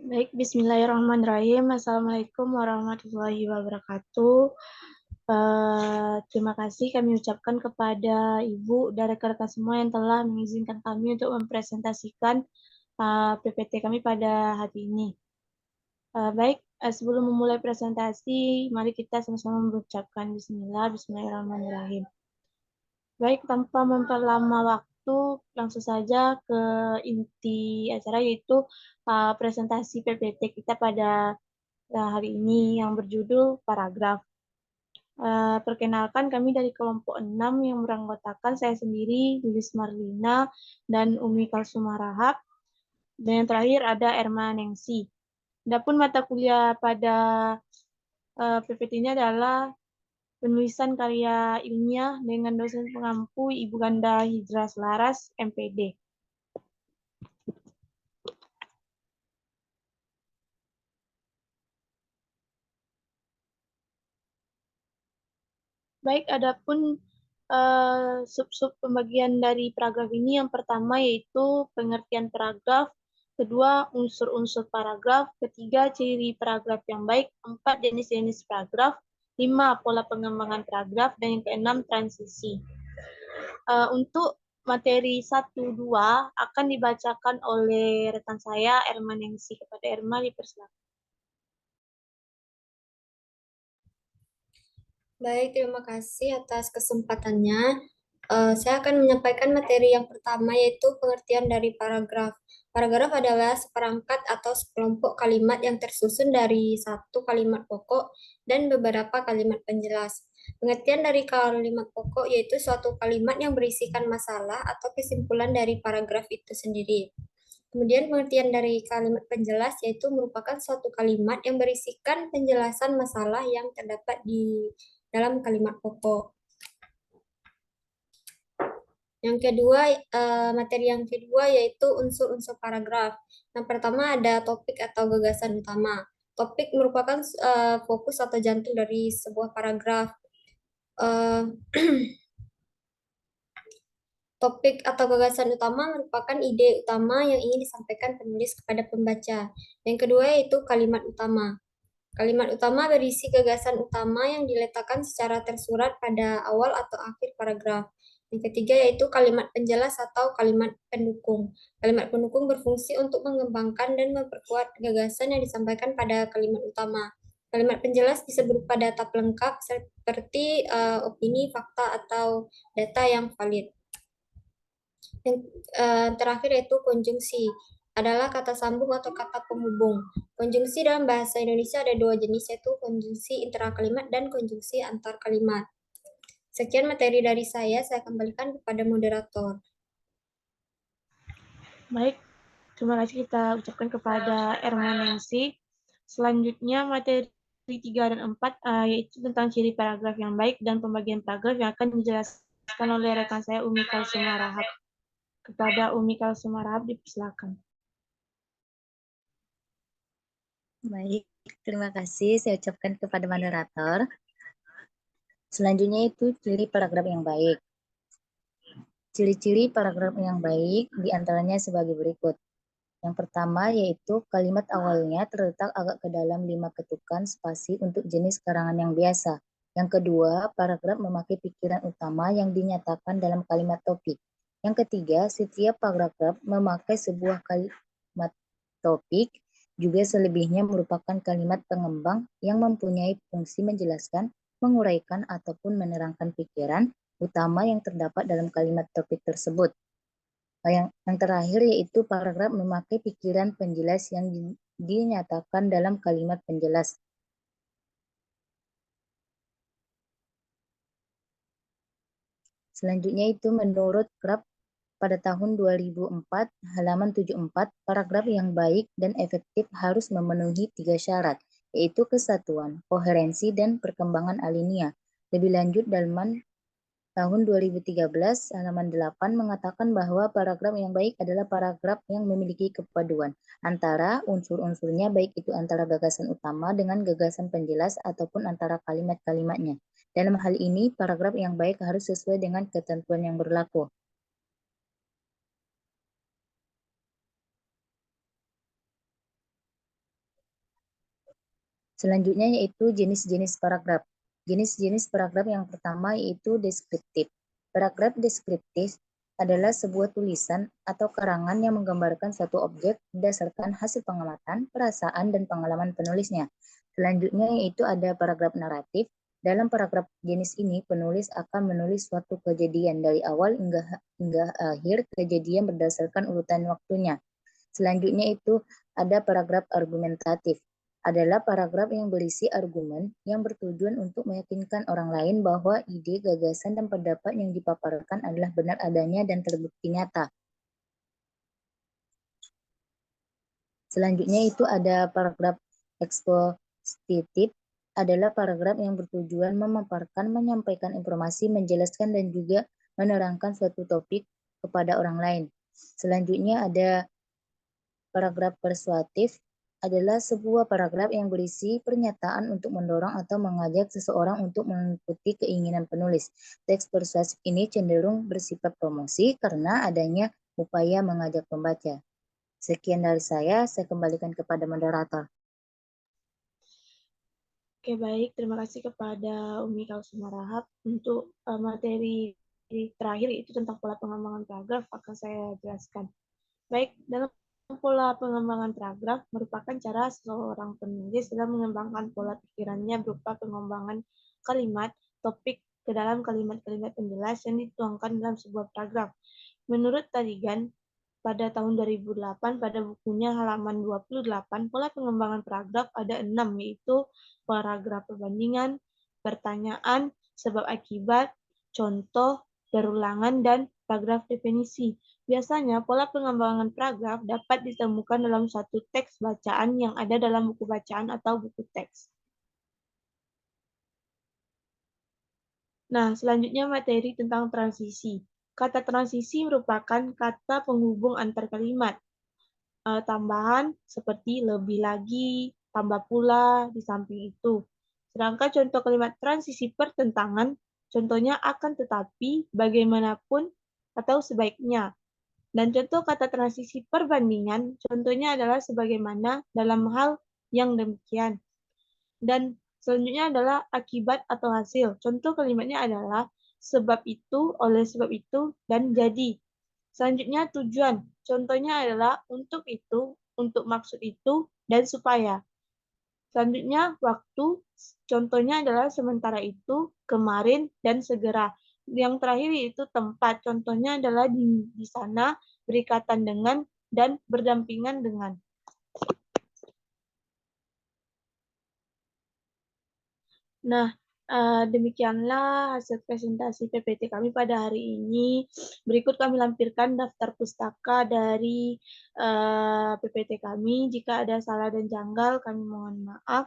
Baik, bismillahirrahmanirrahim. Assalamualaikum warahmatullahi wabarakatuh. Terima kasih kami ucapkan kepada Ibu dan rekan-rekan semua yang telah mengizinkan kami untuk mempresentasikan PPT kami pada hari ini. Baik, sebelum memulai presentasi, mari kita sama-sama mengucapkan Bismillahirrahmanirrahim. Baik, tanpa memperlama waktu, langsung saja ke inti acara, yaitu presentasi PPT kita pada hari ini yang berjudul paragraf. Perkenalkan, kami dari kelompok 6 yang beranggotakan saya sendiri, Lilis Marlina, dan Umi Kalsuma Rahab. Dan yang terakhir ada Erma Nengsi. Adapun mata kuliah pada PPT ini adalah penulisan karya ilmiah dengan dosen pengampu Ibu Ganda Hijrah Selaras, MPD. Baik, adapun sub-sub pembagian dari paragraf ini, yang pertama yaitu pengertian paragraf, kedua unsur-unsur paragraf, ketiga ciri paragraf yang baik, empat jenis-jenis paragraf, lima pola pengembangan paragraf, dan yang keenam transisi. Untuk materi 1-2 akan dibacakan oleh rekan saya, Erma Nengsi. Kepada Erma, dipersilakan. Baik, terima kasih atas kesempatannya. Saya akan menyampaikan materi yang pertama, yaitu pengertian dari paragraf. Paragraf adalah seperangkat atau sekelompok kalimat yang tersusun dari satu kalimat pokok dan beberapa kalimat penjelas. Pengertian dari kalimat pokok yaitu suatu kalimat yang berisikan masalah atau kesimpulan dari paragraf itu sendiri. Kemudian pengertian dari kalimat penjelas yaitu merupakan suatu kalimat yang berisikan penjelasan masalah yang terdapat di dalam kalimat pokok. Yang kedua, materi yang kedua yaitu unsur-unsur paragraf. Yang pertama ada topik atau gagasan utama. Topik merupakan fokus atau jantung dari sebuah paragraf. Topik atau gagasan utama merupakan ide utama yang ingin disampaikan penulis kepada pembaca. Yang kedua yaitu kalimat utama. Kalimat utama berisi gagasan utama yang diletakkan secara tersurat pada awal atau akhir paragraf. Yang ketiga yaitu kalimat penjelas atau kalimat pendukung. Kalimat pendukung berfungsi untuk mengembangkan dan memperkuat gagasan yang disampaikan pada kalimat utama. Kalimat penjelas bisa berupa data pelengkap seperti opini, fakta, atau data yang valid. Yang terakhir yaitu konjungsi, adalah kata sambung atau kata penghubung. Konjungsi dalam bahasa Indonesia ada dua jenis, yaitu konjungsi intra-kalimat dan konjungsi antar kalimat. Sekian materi dari saya kembalikan kepada moderator. Baik, terima kasih kita ucapkan kepada Erma Nengsi. Selanjutnya materi 3 dan 4 yaitu tentang ciri paragraf yang baik dan pembagian paragraf yang akan dijelaskan oleh rekan saya Umi Kalsuma Rahab. Kepada Umi Kalsuma Rahab, dipersilakan. Baik, terima kasih saya ucapkan kepada moderator. Selanjutnya itu ciri paragraf yang baik. Ciri-ciri paragraf yang baik diantaranya sebagai berikut. Yang pertama yaitu kalimat awalnya terletak agak ke dalam 5 ketukan spasi untuk jenis karangan yang biasa. Yang kedua, paragraf memakai pikiran utama yang dinyatakan dalam kalimat topik. Yang ketiga, setiap paragraf memakai sebuah kalimat topik, juga selebihnya merupakan kalimat pengembang yang mempunyai fungsi menjelaskan, menguraikan, ataupun menerangkan pikiran utama yang terdapat dalam kalimat topik tersebut. Yang terakhir yaitu paragraf memakai pikiran penjelas yang dinyatakan dalam kalimat penjelas. Selanjutnya itu menurut Krab pada tahun 2004, halaman 74, paragraf yang baik dan efektif harus memenuhi 3 syarat, yaitu kesatuan, koherensi, dan perkembangan alinea. Lebih lanjut dalam tahun 2013, halaman 8 mengatakan bahwa paragraf yang baik adalah paragraf yang memiliki kepaduan antara unsur-unsurnya, baik itu antara gagasan utama dengan gagasan penjelas ataupun antara kalimat-kalimatnya. Dalam hal ini, paragraf yang baik harus sesuai dengan ketentuan yang berlaku. Selanjutnya yaitu jenis-jenis paragraf. Jenis-jenis paragraf yang pertama yaitu deskriptif. Paragraf deskriptif adalah sebuah tulisan atau karangan yang menggambarkan suatu objek berdasarkan hasil pengamatan, perasaan, dan pengalaman penulisnya. Selanjutnya yaitu ada paragraf naratif. Dalam paragraf jenis ini, penulis akan menulis suatu kejadian dari awal hingga akhir kejadian berdasarkan urutan waktunya. Selanjutnya itu ada paragraf argumentatif. Adalah paragraf yang berisi argumen yang bertujuan untuk meyakinkan orang lain bahwa ide, gagasan, dan pendapat yang dipaparkan adalah benar adanya dan terbukti nyata. Selanjutnya itu ada paragraf ekspositif, adalah paragraf yang bertujuan memaparkan, menyampaikan informasi, menjelaskan, dan juga menerangkan suatu topik kepada orang lain. Selanjutnya ada paragraf persuasif, adalah sebuah paragraf yang berisi pernyataan untuk mendorong atau mengajak seseorang untuk mengikuti keinginan penulis. Teks persuasif ini cenderung bersifat promosi karena adanya upaya mengajak pembaca. Sekian dari saya kembalikan kepada moderator. Oke, baik. Terima kasih kepada Umi Kausuma Rahab untuk materi terakhir, itu tentang pola pengembangan paragraf akan saya jelaskan. Baik, dalam pola pengembangan paragraf merupakan cara seorang penulis dalam mengembangkan pola pikirannya berupa pengembangan kalimat, topik ke dalam kalimat-kalimat penjelas yang dituangkan dalam sebuah paragraf. Menurut Tadigan, pada tahun 2008 pada bukunya halaman 28, pola pengembangan paragraf ada 6, yaitu paragraf perbandingan, pertanyaan, sebab akibat, contoh, berulangan, dan paragraf definisi. Biasanya pola pengembangan paragraf dapat ditemukan dalam satu teks bacaan yang ada dalam buku bacaan atau buku teks. Nah, selanjutnya materi tentang transisi. Kata transisi merupakan kata penghubung antar kalimat. Tambahan seperti lebih lagi, tambah pula, di samping itu. Sedangkan contoh kalimat transisi pertentangan, contohnya akan tetapi, bagaimanapun, atau sebaiknya. Dan contoh kata transisi perbandingan, contohnya adalah sebagaimana dalam hal yang demikian. Dan selanjutnya adalah akibat atau hasil. Contoh kalimatnya adalah sebab itu, oleh sebab itu, dan jadi. Selanjutnya tujuan. Contohnya adalah untuk itu, untuk maksud itu, dan supaya. Selanjutnya waktu. Contohnya adalah sementara itu, kemarin, dan segera. Yang terakhir yaitu tempat. Contohnya adalah di sana, berikatan dengan, dan berdampingan dengan. Nah, demikianlah hasil presentasi PPT kami pada hari ini. Berikut kami lampirkan daftar pustaka dari PPT kami. Jika ada salah dan janggal, kami mohon maaf.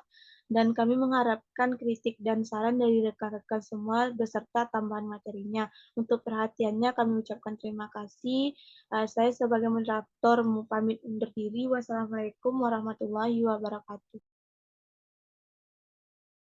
Dan kami mengharapkan kritik dan saran dari rekan-rekan semua beserta tambahan materinya. Untuk perhatiannya kami ucapkan terima kasih. Saya sebagai moderator mau pamit undur diri. Wassalamualaikum warahmatullahi wabarakatuh.